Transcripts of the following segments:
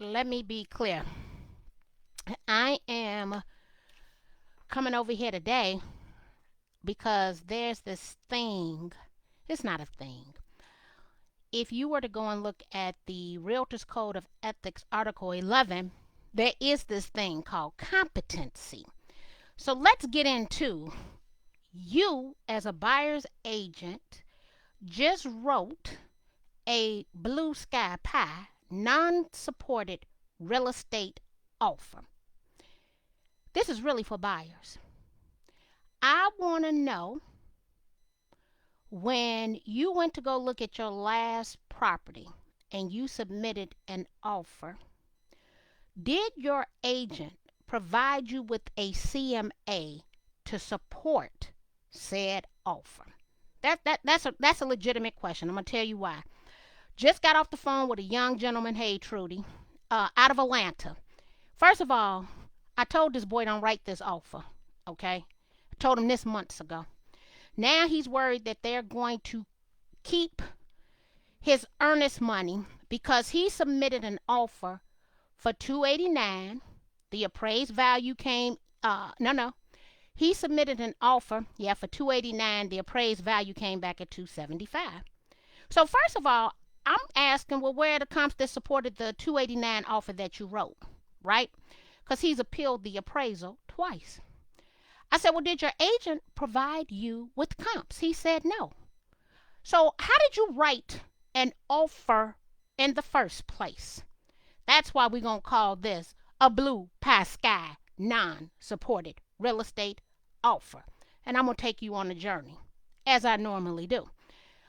let me be clear. I am coming over here today because there's this thing. It's not a thing. If you were to go and look at the Realtors Code of Ethics, Article 11, there is this thing called competency. So let's get into you as a buyer's agent just wrote a blue sky pie non-supported real estate offer. This is really for buyers. I want to know, when you went to go look at your last property and you submitted an offer, did your agent provide you with a CMA to support said offer? That's a legitimate question. I'm gonna tell you why. Just got off the phone with a young gentleman, hey Trudy, out of Atlanta. First of all, I told this boy don't write this offer, okay? I told him this months ago. Now he's worried that they're going to keep his earnest money because he submitted an offer for 289. The appraised value came no. He submitted an offer, for 289. The appraised value came back at 275. So first of all, I'm asking, well, where are the comps that supported the 289 offer that you wrote, right? Because he's appealed the appraisal twice. I said, well, did your agent provide you with comps? He said no. So how did you write an offer in the first place? That's why we're going to call this a blue pie sky non-supported real estate offer. And I'm going to take you on a journey, as I normally do.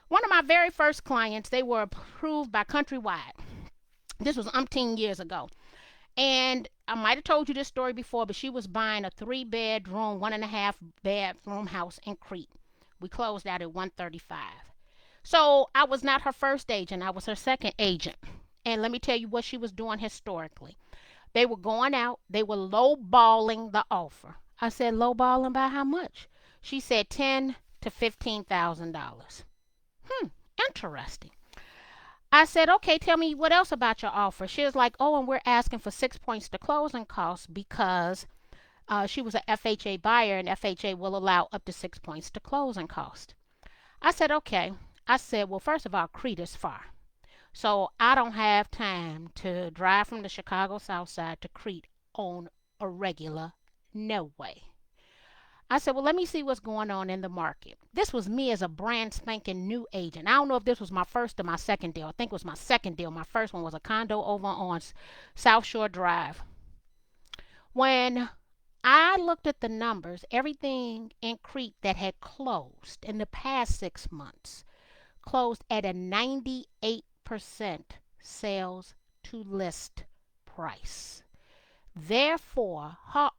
One of my very first clients, they were approved by Countrywide. This was umpteen years ago. And I might have told you this story before, but she was buying a 3-bedroom, 1.5-bedroom house in Crete. We closed out at 135. So I was not her first agent. I was her second agent. And let me tell you what she was doing historically. They were going out. They were lowballing the offer. I said, lowballing by how much? She said $10,000 to $15,000. Interesting. I said, okay, tell me what else about your offer. She was like, oh, and we're asking for 6 points to closing costs because she was a FHA buyer, and FHA will allow up to 6 points to closing cost. I said, okay. I said, well, first of all, Crete is far. So I don't have time to drive from the Chicago South Side to Crete on a regular. No way. I said, well, let me see what's going on in the market. This was me as a brand spanking new agent. I don't know if this was my first or my second deal. I think it was my second deal. My first one was a condo over on South Shore Drive. When I looked at the numbers, everything in Crete that had closed in the past 6 months closed at a 98% sales to list price. Therefore, her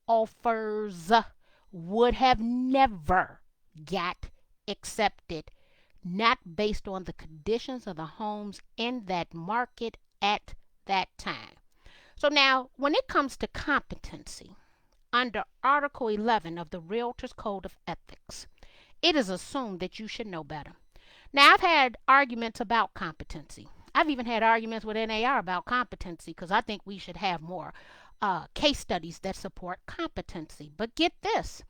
offers would have never got accepted, not based on the conditions of the homes in that market at that time. So now, when it comes to competency, under Article 11 of the Realtors Code of Ethics, it is assumed that you should know better. Now, I've had arguments about competency. I've even had arguments with NAR about competency because I think we should have more case studies that support competency. But get this,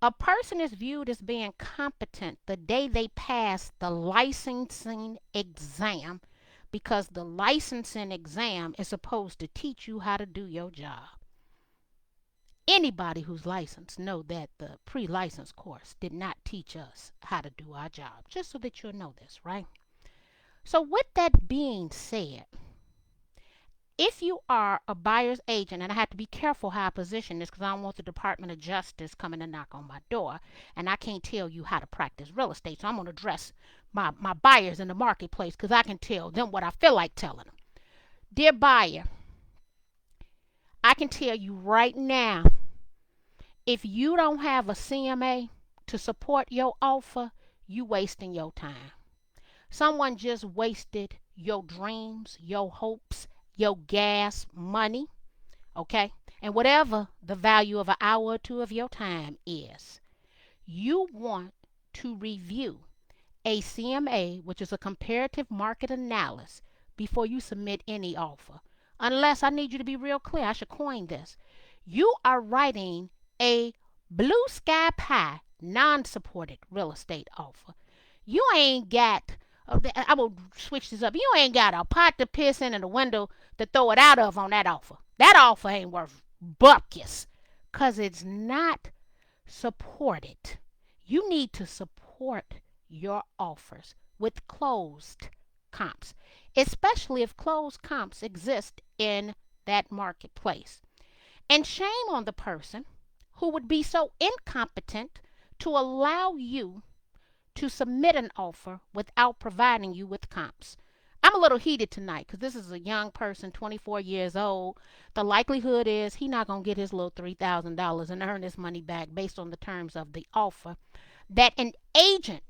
a person is viewed as being competent the day they pass the licensing exam, because the licensing exam is supposed to teach you how to do your job. Anybody who's licensed know that the pre-license course did not teach us how to do our job, just so that you'll know this, right? So with that being said, if you are a buyer's agent, and I have to be careful how I position this because I don't want the Department of Justice coming to knock on my door, and I can't tell you how to practice real estate, so I'm going to address my buyers in the marketplace because I can tell them what I feel like telling them. Dear buyer, I can tell you right now, if you don't have a CMA to support your offer, you wasting your time. Someone just wasted your dreams, your hopes, your gas money, okay? And whatever the value of an hour or two of your time is, you want to review a CMA, which is a comparative market analysis, before you submit any offer. Unless, I need you to be real clear, I should coin this. You are writing a blue sky pie, non-supported real estate offer. You ain't got, I will switch this up. You ain't got a pot to piss in and a window to throw it out of on that offer. That offer ain't worth buckus because it's not supported. You need to support your offers with closed comps, especially if closed comps exist in that marketplace. And shame on the person who would be so incompetent to allow you to submit an offer without providing you with comps. I'm a little heated tonight because this is a young person, 24 years old. The likelihood is he's not going to get his little $3,000 and earn his money back based on the terms of the offer. That an agent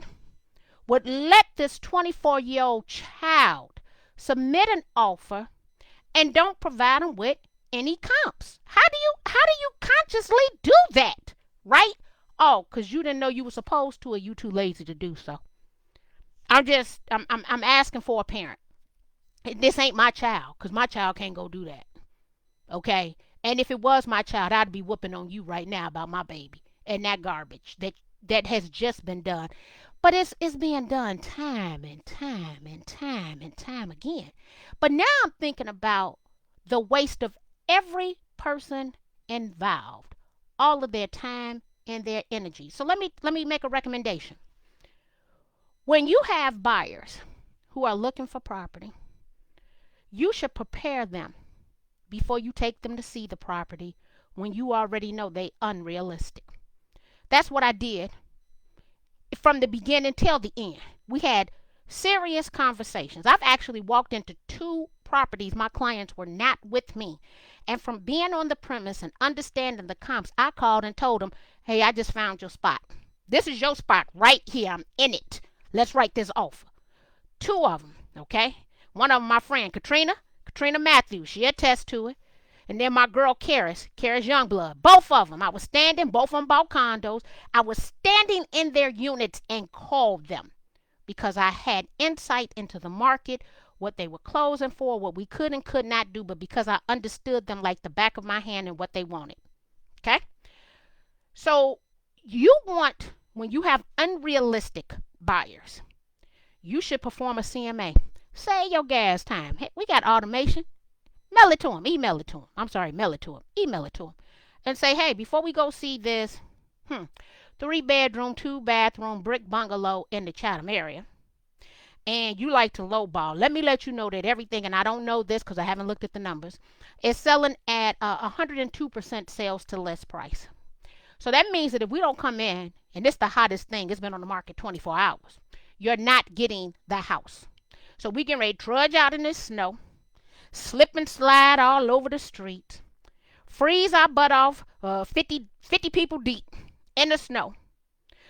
would let this 24-year-old child submit an offer and don't provide him with any comps. How do you consciously do that, right? Oh, because you didn't know you were supposed to, or you too lazy to do so. I'm asking for a parent. This ain't my child, because my child can't go do that. Okay? And if it was my child, I'd be whooping on you right now about my baby and that garbage that has just been done. But it's being done time and time and time and time again. But now I'm thinking about the waste of every person involved, all of their time and their energy. So let me make a recommendation. When you have buyers who are looking for property, you should prepare them before you take them to see the property when you already know they unrealistic. That's what I did from the beginning till the end. We had serious conversations. I've actually walked into 2 properties. My clients were not with me. And from being on the premise and understanding the comps, I called and told them, hey, I just found your spot. This is your spot right here. I'm in it. Let's write this offer. 2 of them, okay? One of them, my friend, Katrina Matthews. She attests to it. And then my girl, Karis Youngblood. Both of them. I was standing. Both of them bought condos. I was standing in their units and called them because I had insight into the market, what they were closing for, what we could and could not do, but because I understood them like the back of my hand and what they wanted. Okay? So you want, when you have unrealistic buyers, you should perform a CMA. Save your gas time. Hey, we got automation. Mail it to them. Email it to them. I'm sorry, mail it to them. Email it to them. And say, hey, before we go see this 3-bedroom, 2-bathroom brick bungalow in the Chatham area, and you like to lowball, let me let you know that everything, and I don't know this because I haven't looked at the numbers, is selling at 102% sales to list price. So that means that if we don't come in, and it's the hottest thing, it's been on the market 24 hours, you're not getting the house. So we getting ready to trudge out in this snow, slip and slide all over the street, freeze our butt off 50 people deep in the snow,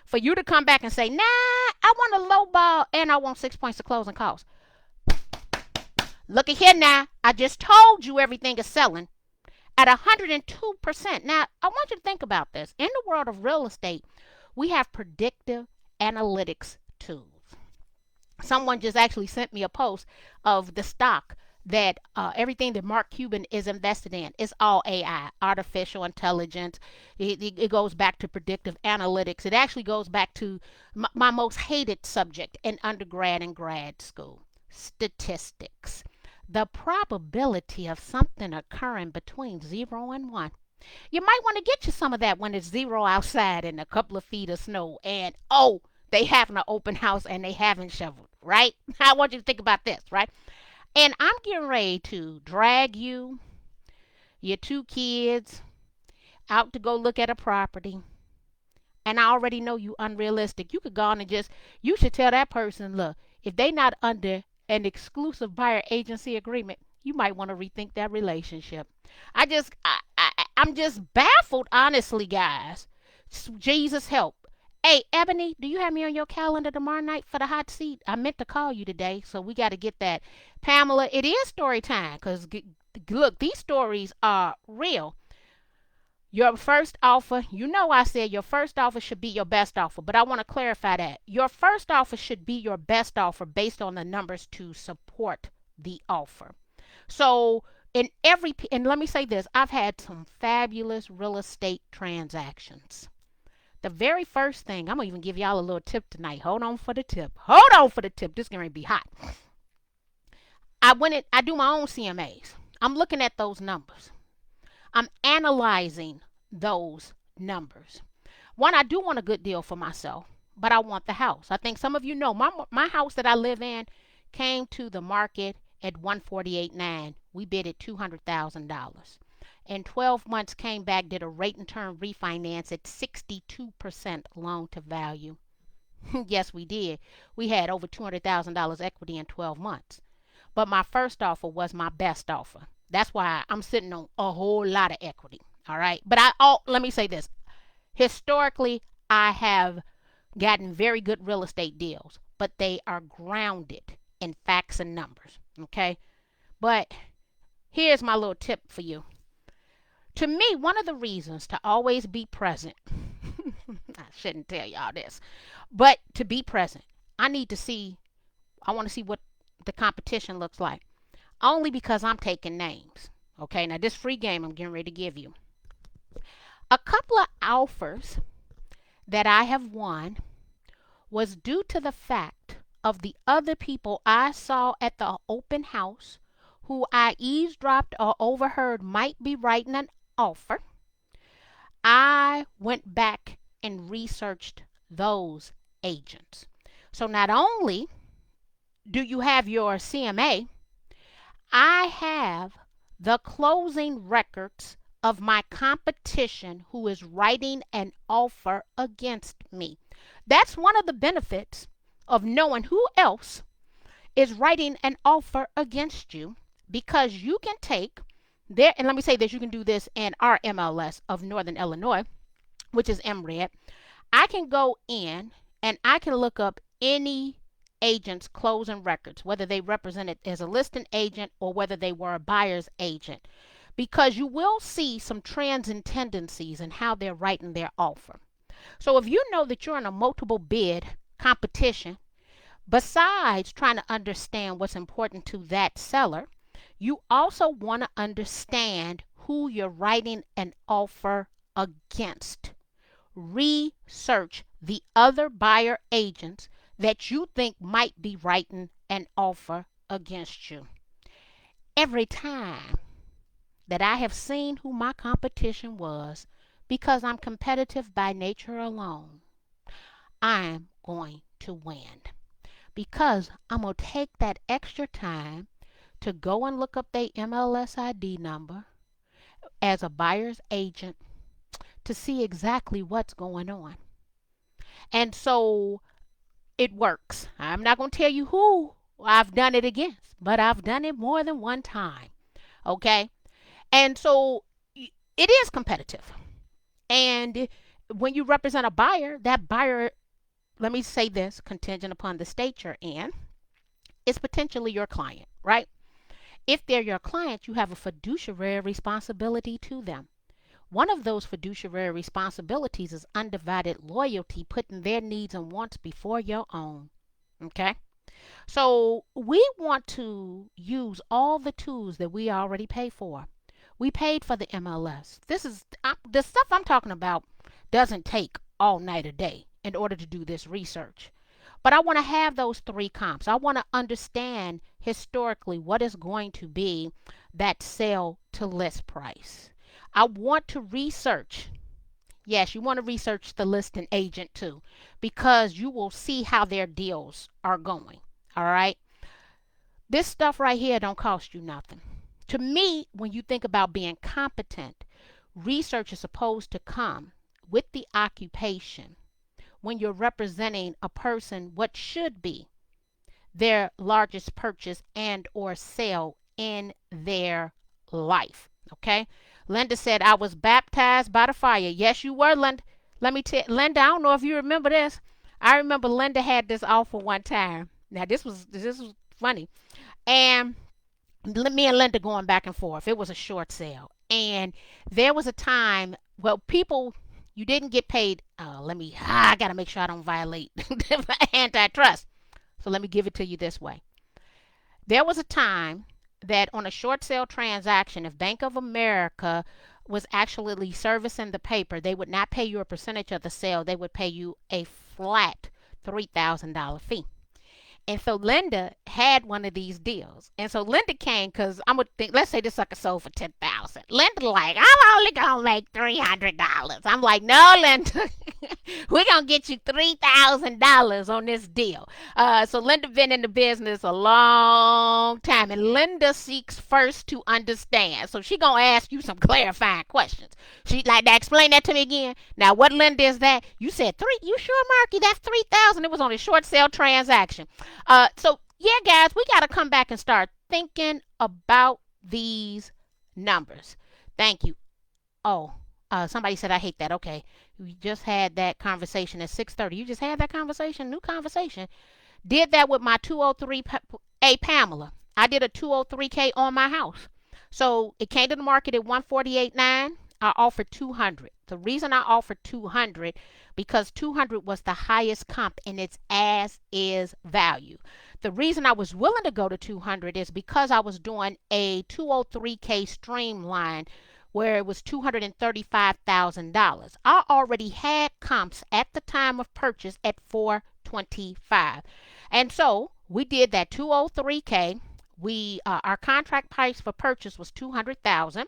for you to come back and say, nah, I want a low ball and I want 6 points of closing costs. Look at here now. I just told you everything is selling at 102%. Now, I want you to think about this. In the world of real estate, we have predictive analytics tools. Someone just actually sent me a post of the stock that everything that Mark Cuban is invested in is all AI, artificial intelligence. It goes back to predictive analytics. It actually goes back to my most hated subject in undergrad and grad school, statistics. The probability of something occurring between 0 and 1. You might want to get you some of that when it's 0 outside and a couple of feet of snow and, oh, they having an open house and they haven't shoveled, right? I want you to think about this, right? And I'm getting ready to drag you, your 2 kids, out to go look at a property. And I already know you unrealistic. You could go on and you should tell that person, look, if they not under an exclusive buyer agency agreement, you might want to rethink that relationship. I'm just baffled, honestly, guys. Jesus help. Hey, Ebony, do you have me on your calendar tomorrow night for the hot seat? I meant to call you today, so we got to get that. Pamela, it is story time, because, look, these stories are real. Your first offer, you know I said your first offer should be your best offer, but I want to clarify that. Your first offer should be your best offer based on the numbers to support the offer. So and let me say this, I've had some fabulous real estate transactions. The very first thing, I'm gonna even give y'all a little tip tonight. Hold on for the tip. Hold on for the tip. This is gonna be hot. I do my own CMAs. I'm looking at those numbers. I'm analyzing those numbers. One, I do want a good deal for myself, but I want the house. I think some of you know my house that I live in came to the market at 148.9. We bid at $200,000. In 12 months came back, did a rate and term refinance at 62% loan to value. Yes, we did. We had over $200,000 equity in 12 months. But my first offer was my best offer. That's why I'm sitting on a whole lot of equity. All right. But let me say this. Historically, I have gotten very good real estate deals, but they are grounded in facts and numbers. Okay. But here's my little tip for you. To me, one of the reasons to always be present, I shouldn't tell y'all this, but to be present, I want to see what the competition looks like. Only because I'm taking names. Okay, now this free game I'm getting ready to give you. A couple of offers that I have won was due to the fact of the other people I saw at the open house who I eavesdropped or overheard might be writing an offer. I went back and researched those agents. So not only do you have your CMA, I have the closing records of my competition who is writing an offer against me. That's one of the benefits of knowing who else is writing an offer against you, because you can take there, and let me say this, you can do this in our MLS of Northern Illinois, which is MRED. I can go in and I can look up any agent's closing records, whether they represented as a listing agent or whether they were a buyer's agent, because you will see some trends and tendencies in how they're writing their offer. So if you know that you're in a multiple bid competition, besides trying to understand what's important to that seller, you also want to understand who you're writing an offer against. Research the other buyer agents that you think might be writing an offer against you. Every time that I have seen who my competition was, because I'm competitive by nature alone, I'm going to win. Because I'm going to take that extra time to go and look up their MLS ID number as a buyer's agent to see exactly what's going on. And so it works. I'm not going to tell you who I've done it against, but I've done it more than one time. Okay? And so it is competitive. And when you represent a buyer, that buyer, let me say this, contingent upon the state you're in, is potentially your client, right? If they're your client, you have a fiduciary responsibility to them. One of those fiduciary responsibilities is undivided loyalty, putting their needs and wants before your own. Okay? So we want to use all the tools that we already pay for. We paid for the MLS. The stuff I'm talking about doesn't take all night a day in order to do this research. But I want to have those three comps. I want to understand historically what is going to be that sale to list price. I want to research. Yes, you want to research the listing agent too, because you will see how their deals are going. All right. This stuff right here don't cost you nothing. To me, when you think about being competent, research is supposed to come with the occupation. When you're representing a person, what should be their largest purchase and or sale in their life. Okay. Linda said, I was baptized by the fire. Yes, you were, Linda. Let me tell Linda, I don't know if you remember this. I remember Linda had this offer one time. Now this was funny. And me and Linda going back and forth. It was a short sale. And there was a time, well, people, you didn't get paid. I got to make sure I don't violate antitrust. So let me give it to you this way. There was a time that on a short sale transaction, if Bank of America was actually servicing the paper, they would not pay you a percentage of the sale. They would pay you a flat $3,000 fee. And so Linda had one of these deals. And so Linda came because I'm gonna think, let's say this sucker sold for 10,000. Linda like, I'm only gonna make $300. I'm like, no, Linda, we're gonna get you $3,000 on this deal. So Linda been in the business a long time, and Linda seeks first to understand. So she gonna ask you some clarifying questions. She like to explain that to me again. Now, what Linda is that? You said three. You sure, Marky? That's 3,000. It was on a short sale transaction. So yeah, guys, we got to come back and start thinking about these numbers. Thank you. Oh, somebody said I hate that. Okay, we just had that conversation at 6:30. You just had that conversation, new conversation. Did that with my 203A Pamela. I did a 203K on my house. So it came to the market at 148.9. I offered 200. The reason I offered 200 because 200 was the highest comp in its as is value. The reason I was willing to go to 200 is because I was doing a 203K streamline where it was $235,000. I already had comps at the time of purchase at 425. And so we did that 203K. Our contract price for purchase was 200,000.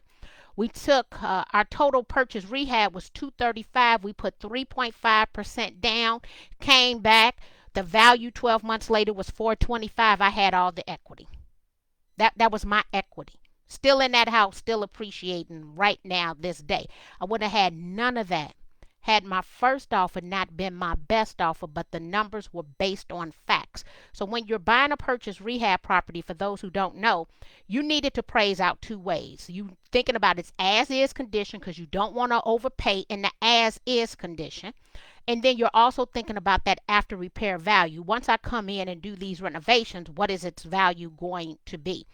We took our total purchase rehab was 235. We put 3.5% down, came back. The value 12 months later was 425. I had all the equity. That was my equity. Still in that house, still appreciating right now this day. I would have had none of that had my first offer not been my best offer, but the numbers were based on facts. So when you're buying a purchase rehab property, for those who don't know, you need it to praise out two ways. You thinking about its as is condition because you don't want to overpay in the as is condition. And then you're also thinking about that after repair value. Once I come in and do these renovations, what is its value going to be?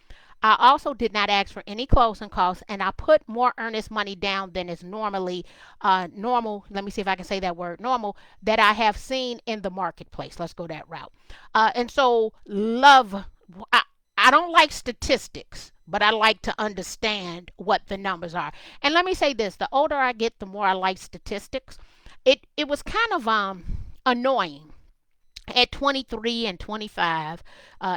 I also did not ask for any closing costs, and I put more earnest money down than is normally normal. Let me see if I can say that word, normal, that I have seen in the marketplace. Let's go that route. And so, I don't like statistics, but I like to understand what the numbers are. And let me say this: the older I get, the more I like statistics. It was kind of annoying at 23 and 25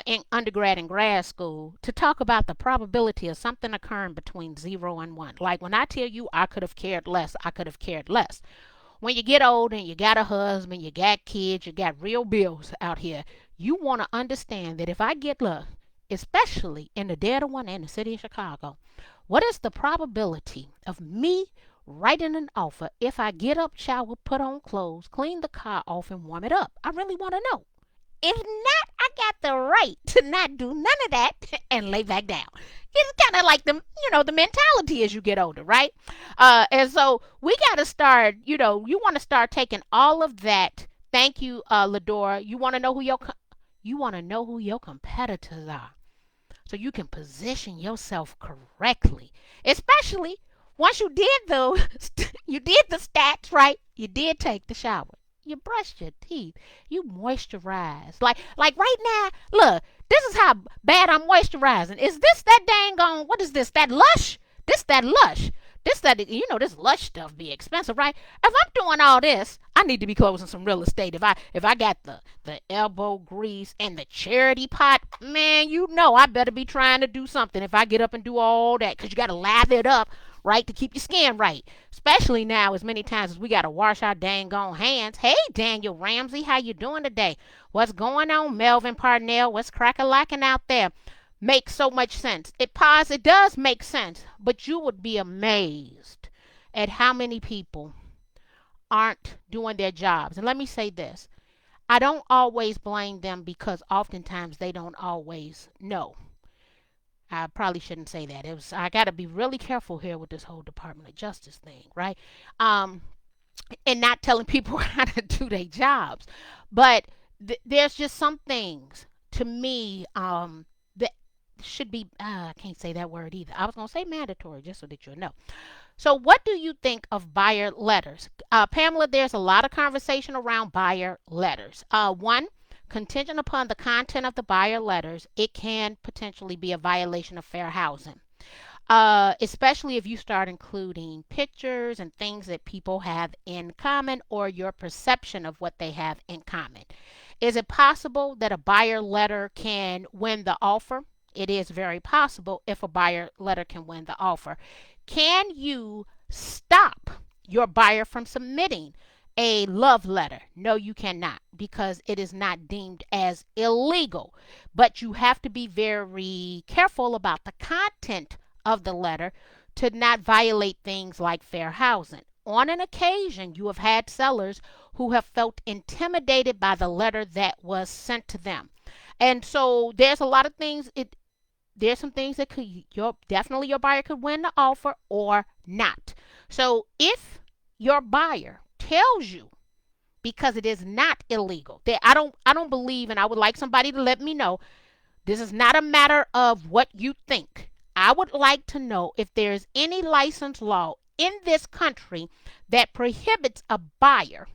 in undergrad and grad school to talk about the probability of something occurring between 0 and 1. Like when I tell you I could have cared less, I could have cared less. When you get old and you got a husband, you got kids, you got real bills out here, you want to understand that if I get luck, especially in the dead of one in the city of Chicago, what is the probability of me writing an offer if I get up, shower, put on clothes, clean the car off, and warm it up? I really want to know. If not, I got the right to not do none of that and lay back down. It's kind of like the mentality as you get older, right? And so we got to start, you want to start taking all of that. Thank you, Ladora. You want to know who your competitors are, so you can position yourself correctly, especially once you did you did the stats right. You did take the shower. You brushed your teeth. You moisturized. Like right now, look, this is how bad I'm moisturizing. Is this that dang on, what is this? That Lush? That Lush. This Lush stuff be expensive, right? If I'm doing all this, I need to be closing some real estate. If I got the elbow grease and the charity pot, man, I better be trying to do something if I get up and do all that, because you got to lather it up, right, to keep your skin right. Especially now, as many times as we got to wash our dang on hands. Hey, Daniel Ramsey, how you doing today? What's going on, Melvin Parnell? What's crack-a-lacking out there? Makes so much sense. It does make sense, but you would be amazed at how many people aren't doing their jobs. And let me say this: I don't always blame them, because oftentimes they don't always know. I probably shouldn't say that. I got to be really careful here with this whole Department of Justice thing, right? And not telling people how to do their jobs. But there's just some things to me that should be, I can't say that word either. I was going to say mandatory, just so that you'll know. So what do you think of buyer letters? Pamela, there's a lot of conversation around buyer letters. One, Contingent upon the content of the buyer letters, it can potentially be a violation of fair housing. Especially if you start including pictures and things that people have in common or your perception of what they have in common. Is it possible that a buyer letter can win the offer? It is very possible if a buyer letter can win the offer. Can you stop your buyer from submitting a love letter? No, you cannot, because it is not deemed as illegal. But you have to be very careful about the content of the letter to not violate things like fair housing. On an occasion, you have had sellers who have felt intimidated by the letter that was sent to them. And so there's a lot of things there's some things that could definitely your buyer could win the offer or not. So if your buyer tells you, because it is not illegal, that I don't believe, and I would like somebody to let me know, this is not a matter of what you think. I would like to know if there's any license law in this country that prohibits a buyer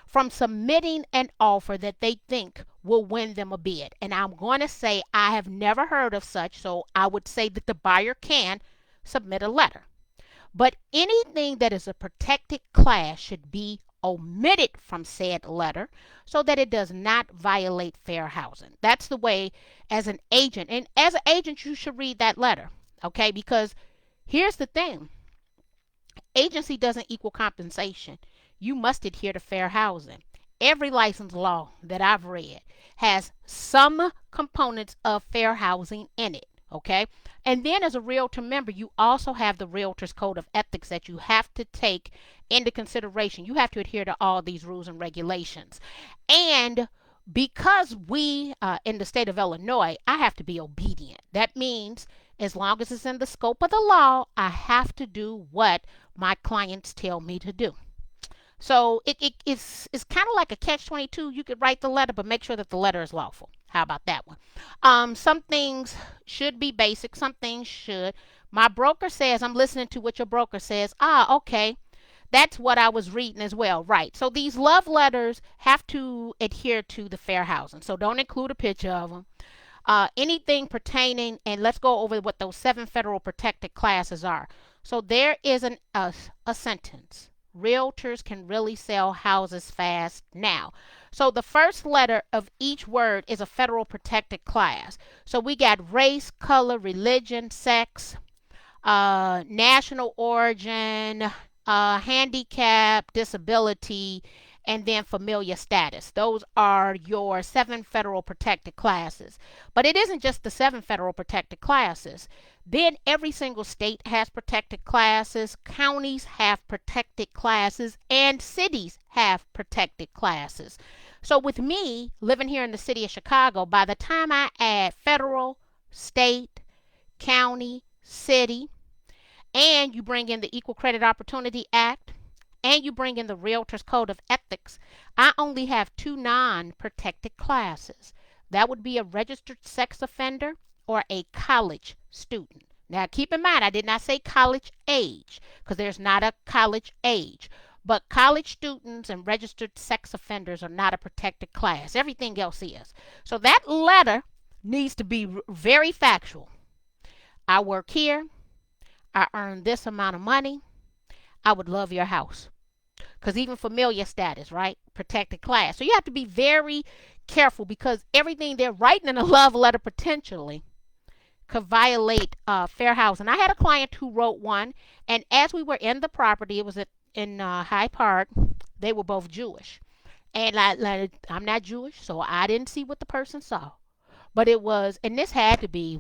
from submitting an offer that they think will win them a bid. And I'm going to say I have never heard of such, so I would say that the buyer can submit a letter. But anything that is a protected class should be omitted from said letter so that it does not violate fair housing. That's the way, as an agent, and as an agent you should read that letter, okay? Because here's the thing, agency doesn't equal compensation. You must adhere to fair housing. Every license law that I've read has some components of fair housing in it, okay? And then as a realtor member, you also have the realtor's code of ethics that you have to take into consideration. You have to adhere to all these rules and regulations. And because we in the state of Illinois, I have to be obedient. That means as long as it's in the scope of the law, I have to do what my clients tell me to do. So it's kind of like a catch-22. You could write the letter, but make sure that the letter is lawful. How about that one? Some things should be basic. Some things should. My broker says, I'm listening to what your broker says. Ah, okay. That's what I was reading as well. Right. So these love letters have to adhere to the fair housing. So don't include a picture of them. Anything pertaining, and let's go over what those 7 federal protected classes are. So there is a sentence. Realtors can really sell houses fast now. So the first letter of each word is a federal protected class. So we got race, color, religion, sex, national origin, handicap, disability, and then familiar status. Those are your 7 federal protected classes. But it isn't just the 7 federal protected classes. Then every single state has protected classes, counties have protected classes, and cities have protected classes. So with me living here in the city of Chicago, by the time I add federal, state, county, city, and you bring in the Equal Credit Opportunity Act, and you bring in the Realtor's Code of Ethics, I only have 2 non-protected classes. That would be a registered sex offender or a college student. Now keep in mind, I did not say college age, because there's not a college age. But college students and registered sex offenders are not a protected class. Everything else is. So that letter needs to be very factual. I work here. I earn this amount of money. I would love your house. Because even familiar status, right? Protected class. So you have to be very careful, because everything they're writing in a love letter potentially could violate fair housing. I had a client who wrote one, and as we were in the property, it was in Hyde Park, they were both Jewish. And I'm not Jewish, so I didn't see what the person saw. But it was, and this had to be,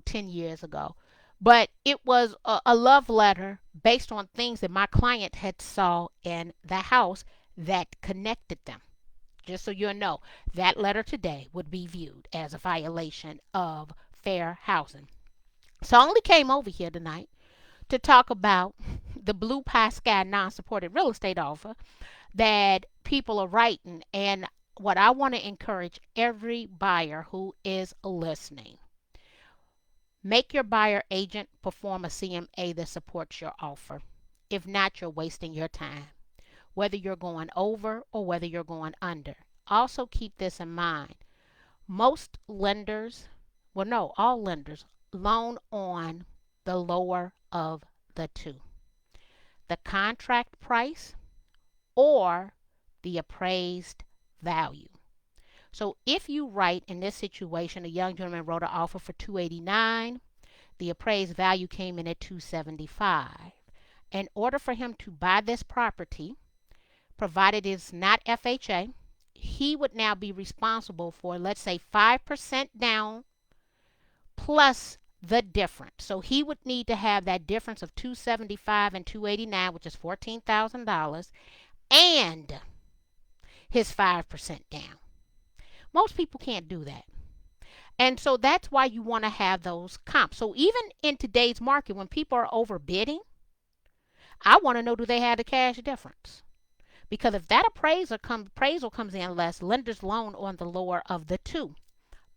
10 years ago. But it was a love letter based on things that my client had saw in the house that connected them. Just so you know, that letter today would be viewed as a violation of fair housing. So I only came over here tonight to talk about the Blue Pie Sky non-supported real estate offer that people are writing, and what I want to encourage every buyer who is listening. Make your buyer agent perform a CMA that supports your offer. If not, you're wasting your time, whether you're going over or whether you're going under. Also keep this in mind. Most lenders, well, no, all lenders loan on the lower of the two, the contract price or the appraised value. So if you write, in this situation, a young gentleman wrote an offer for $289, the appraised value came in at $275. In order for him to buy this property, provided it's not FHA, he would now be responsible for, let's say, 5% down plus the difference. So he would need to have that difference of $275 and $289, which is $14,000, and his 5% down. Most people can't do that. And so that's why you want to have those comps. So even in today's market, when people are overbidding, I want to know, do they have the cash difference? Because if that appraisal comes in less, lenders loan on the lower of the two,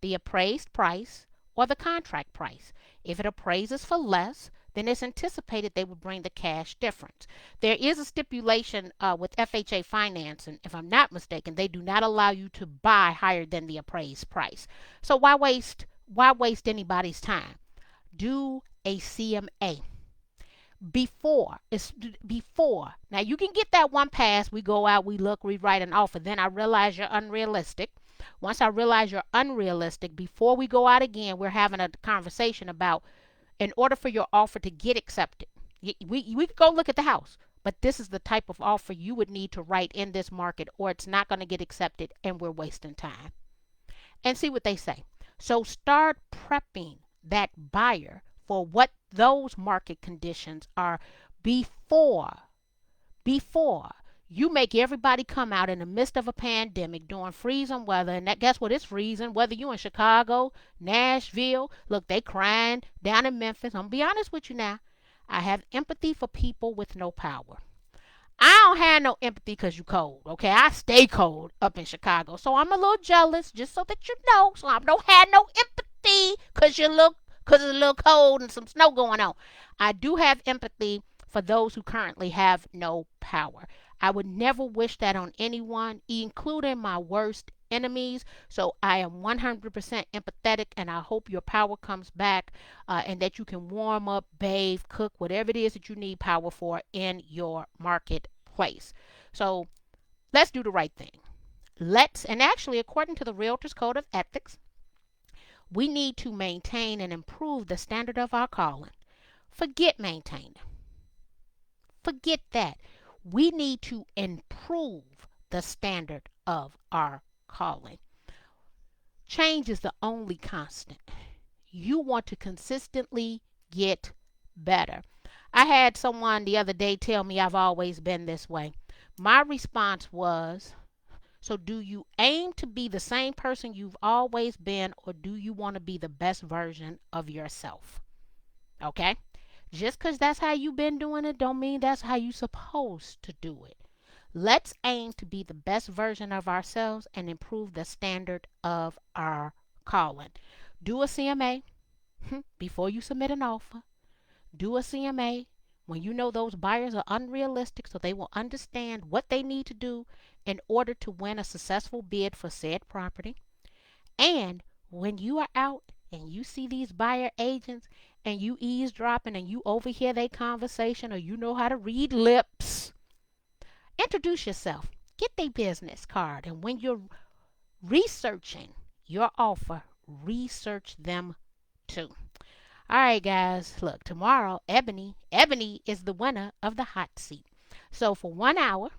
the appraised price or the contract price. If it appraises for less, then it's anticipated they would bring the cash difference. There is a stipulation with FHA financing, if I'm not mistaken, they do not allow you to buy higher than the appraised price. So why waste anybody's time? Do a CMA. Before. Now you can get that one pass. We go out, we look, we write an offer. Then I realize you're unrealistic. Once I realize you're unrealistic, before we go out again, we're having a conversation about, in order for your offer to get accepted, we could go look at the house, but this is the type of offer you would need to write in this market, or it's not going to get accepted and we're wasting time. And see what they say. So start prepping that buyer for what those market conditions are before you make everybody come out in the midst of a pandemic during freezing weather. And that, guess what? It's freezing. Whether you in Chicago, Nashville, look, they crying down in Memphis. I'm gonna be honest with you now. I have empathy for people with no power. I don't have no empathy because you cold, okay? I stay cold up in Chicago. So I'm a little jealous, just so that you know. So I don't have no empathy because it's a little cold and some snow going on. I do have empathy for those who currently have no power. I would never wish that on anyone, including my worst enemies. So I am 100% empathetic, and I hope your power comes back and that you can warm up, bathe, cook, whatever it is that you need power for in your marketplace. So let's do the right thing. And actually, according to the Realtors Code of Ethics, we need to maintain and improve the standard of our calling. Forget maintaining. Forget that. We need to improve the standard of our calling. Change is the only constant. You want to consistently get better. I had someone the other day tell me I've always been this way. My response was, so do you aim to be the same person you've always been, or do you want to be the best version of yourself? Okay? Just because that's how you've been doing it don't mean that's how you're supposed to do it. Let's aim to be the best version of ourselves and improve the standard of our calling. Do a CMA before you submit an offer. Do a CMA when you know those buyers are unrealistic, so they will understand what they need to do in order to win a successful bid for said property. And when you are out and you see these buyer agents and you eavesdropping and you overhear their conversation, or you know how to read lips, introduce yourself. Get their business card. And when you're researching your offer, research them too. All right, guys, look, tomorrow, Ebony is the winner of the hot seat. So for 1 hour,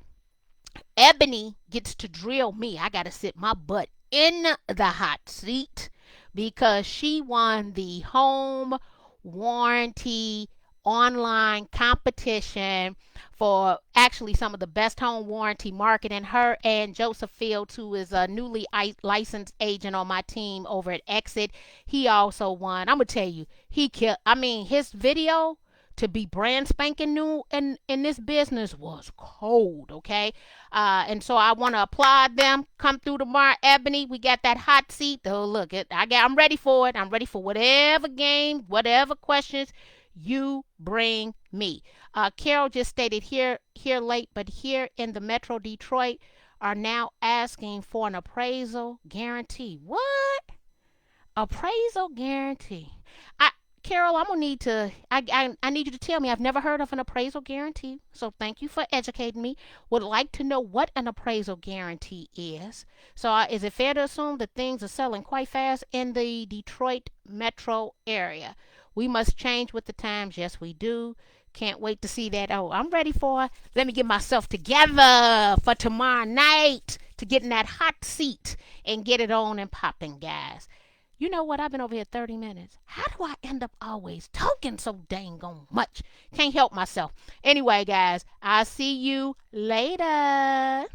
Ebony gets to drill me. I got to sit my butt in the hot seat because she won the home warranty online competition for actually some of the best home warranty marketing. Her and Joseph Fields, who is a newly licensed agent on my team over at Exit, he also won. I'm gonna tell you, he killed. I mean, his video to be brand spanking new in this business was cold, okay? And so I want to applaud them. Come through tomorrow, Ebony. We got that hot seat. Oh, look, I'm ready for it. I'm ready for whatever game, whatever questions you bring me. Carol just stated here late, but here in the Metro Detroit are now asking for an appraisal guarantee. What? Appraisal guarantee. I Carol, I'm gonna need to. I need you to tell me. I've never heard of an appraisal guarantee, so thank you for educating me. Would like to know what an appraisal guarantee is. So, is it fair to assume that things are selling quite fast in the Detroit metro area? We must change with the times. Yes, we do. Can't wait to see that. Oh, I'm ready for it. Let me get myself together for tomorrow night to get in that hot seat and get it on and popping, guys. You know what? I've been over here 30 minutes. How do I end up always talking so dang on much? Can't help myself. Anyway, guys, I'll see you later.